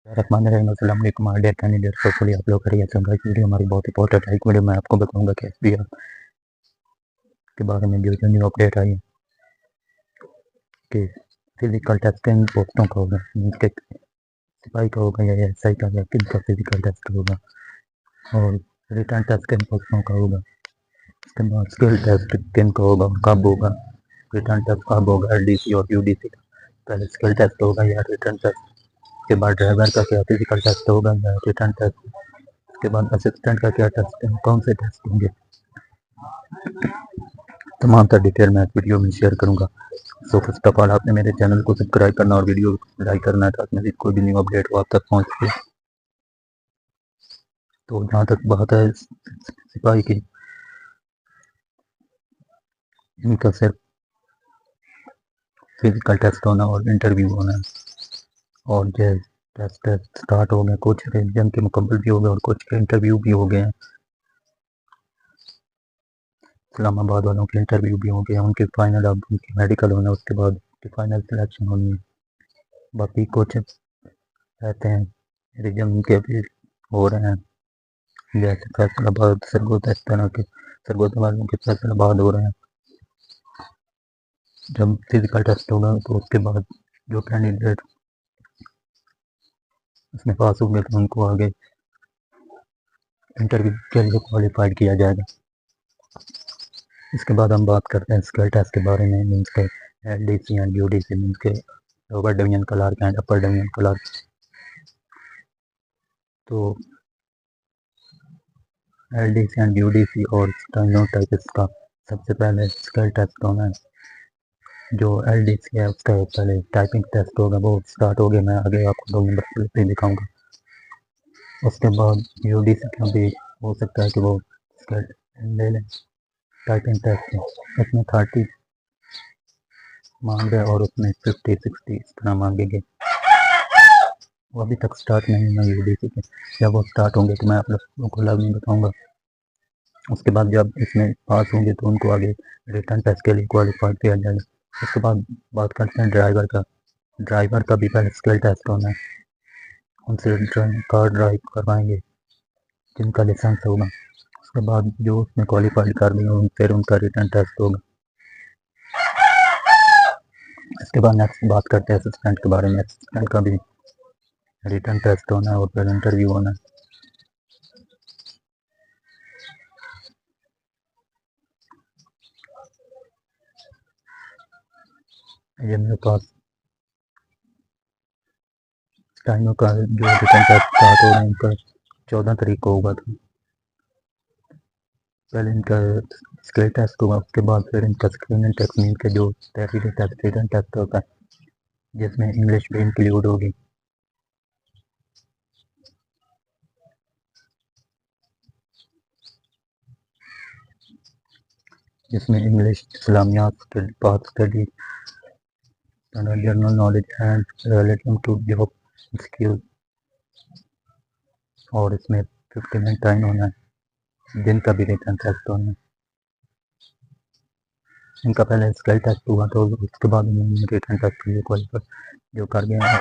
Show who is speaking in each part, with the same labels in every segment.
Speaker 1: अस्सलाम वालेकुम dear candidate. Hopefully आप लोग करिए। गाइस वीडियो हमारी बहुत इंपॉर्टेंट है। वीडियो में आपको बताऊंगा कि एसबीआई के बारे में जो न्यू अपडेट आई है कि फिजिकल टेस्टिंग पोस्टों का होगा, मीन्स के सिपाही का होगा या एसआई का या किन का फिजिकल टेस्ट होगा, और रिटर्न टेस्ट किन पोस्टों का होगा। उसके बाद स्किल टेस्ट किन का होगा और कब होगा, रिटर्न टेस्ट कब होगा, एलडीसी और यूडीसी का पहले स्किल टेस्ट होगा या रिटर्न टेस्ट। उसके बाद ड्राइवर का क्या फिजिकल टेस्ट होगा या रिटर्न टेस्ट। उसके बाद असिस्टेंट का क्या टेस्ट है, कौन से टेस्ट होंगे, तमाम तर डिटेल मैं वीडियो में शेयर करूंगा। सो फर्स्ट ऑफ ऑल आपने मेरे चैनल को सब्सक्राइब करना और वीडियो लाइक करना है ताकि मेरी कोई भी न्यू अपडेट हो आप तक पहुंच सके। तो जहाँ तक बात है सिपाही की, इनका सिर्फ फिजिकल टेस्ट होना और इंटरव्यू होना है, और जो टेस्ट स्टार्ट हो गए, कुछ रिवीजन के मुकम्मल भी हो गए और कुछ के इंटरव्यू भी हो गए हैं। इस्लामाबाद वालों के इंटरव्यू भी हो गए हैं, उनके फाइनल अब उनकी मेडिकल होना है, उसके बाद उनकी फाइनल सिलेक्शन होनी है। बाकी कुछ रहते हैं रिवीजन उनके भी हो रहे हैं, जैसे फैसलाबाद सरगोदा, इस तरह के सरगोदा वालों के फैसलाबाद हो रहे हैं। जब फिजिकल टेस्ट होगा तो उसके बाद जो कैंडिडेट उसमें पास होंगे तो उनको आगे इंटरव्यू के लिए क्वालिफाइड किया जाएगा। इसके बाद हम बात करते हैं स्किल टेस्ट के बारे में, मीन्स के एलडीसी एंड यूडीसी, मीन्स के lower division clerk and upper division clerk. तो एलडीसी एंड यूडीसी और स्टेनोटाइपिस्ट का सबसे पहले स्किल टेस्ट होना है। जो एलडीसी है उसका पहले टाइपिंग टेस्ट होगा, वो स्टार्ट हो गया, मैं आगे आपको 2 नंबर पे दिखाऊंगा। उसके बाद यूडीसी का भी हो सकता है कि वो स्किल ले लें। टाइपिंग टेस्ट है, उसमें 30 मांग रहे और उसमें 50-60 इस तरह मांगेंगे। वो अभी तक स्टार्ट नहीं हुआ यूडीसी के, जब वो स्टार्ट होंगे तो मैं आप लोगों को लाभ नहीं बताऊँगा। उसके बाद जब इसमें पास होंगे तो उनको आगे रिटर्न टेस्ट के लिए क्वालिफाई किया जाएगा। उसके बाद बात करते हैं ड्राइवर का। ड्राइवर का भी पहले स्किल टेस्ट होना है, उनसे कार ड्राइव करवाएंगे जिनका लाइसेंस होगा। उसके बाद जो उसमें क्वालिफाई कर लेंगे फिर उनका रिटर्न टेस्ट होगा। इसके बाद नेक्स्ट बात करते हैं असिस्टेंट के बारे में। असिस्टेंट का भी रिटर्न टेस्ट होना है और फिर इंटरव्यू होना है। ये मेरे पास टाइमों का जो रिटर्न टेस्ट स्टार्ट हो रहे हैं, इनका 14 तारीख को होगा। था पहले इनका स्किल टेस्ट होगा, उसके बाद फिर इनका स्क्रीनिंग टेक्निक के जो तहरीरी टेस्ट रिटर्न टेस्ट होता है जिसमें इंग्लिश भी इंक्लूड होगी। जिसमें इंग्लिश, इस्लामियात, पाथ study, general knowledge and relative to job skill, और इसमें 50 मिनट टाइम होना है, दिन का भी रिटर्न टेस्ट होना है। इनका पहले स्किल टेस्ट हुआ तो उसके बाद उन्होंने रिटर्न टेस्ट के लिए क्वालिफाई जो कर गए हैं।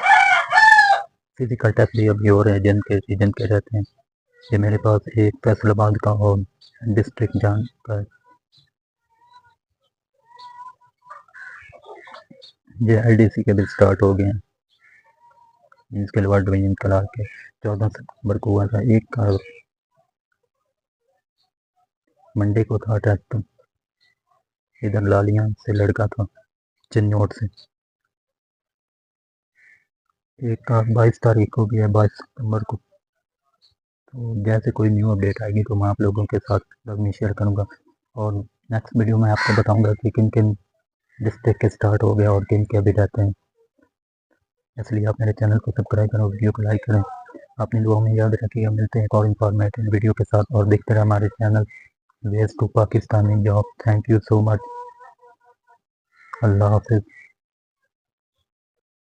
Speaker 1: फिजिकल टेस्ट भी अभी हो रहे हैं जिनके रहते हैं। ये मेरे पास एक फैसलाबाद का और डिस्ट्रिक्ट जान का, ये एलडीसी के भी स्टार्ट हो गए हैं। इसके लोअर डिवीजन क्लार्क के 14 सितंबर को हुआ था। एक का मंडे को था टेस्ट, इधर लालियां से लड़का था चिन्नौट से। एक का 22 तारीख को भी है, 22 सितंबर को। तो जैसे कोई न्यू अपडेट आएगी तो मैं आप लोगों के साथ में शेयर करूँगा, और नेक्स्ट वीडियो में आपको बताऊँगा कि किन किन डिस्ट्रिक्ट के स्टार्ट हो गया और किन के अभी रहते हैं। इसलिए आप मेरे चैनल को सब्सक्राइब करें और वीडियो को लाइक करें। अपनी दुआओं में याद रखिएगा। मिलते हैं एक और इन्फॉर्मेटिव वीडियो के साथ, और देखते रहे हमारे channel ways to Pakistani job. Thank you so much. Allah हाफिज़।